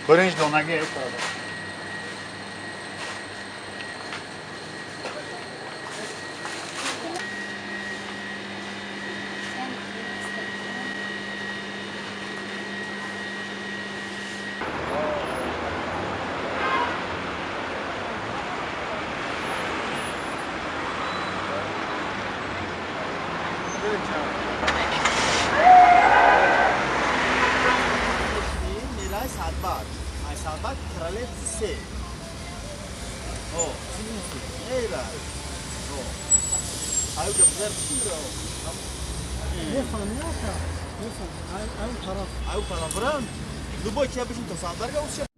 برنج دونگی است. Sahabat Kraliyet C. Oh, neyra. Oh. Ayo gönder şurada. نفهم نفهم نفهم أو طرف Ayo falan. Dubai kia bişin to saatler gavuşa.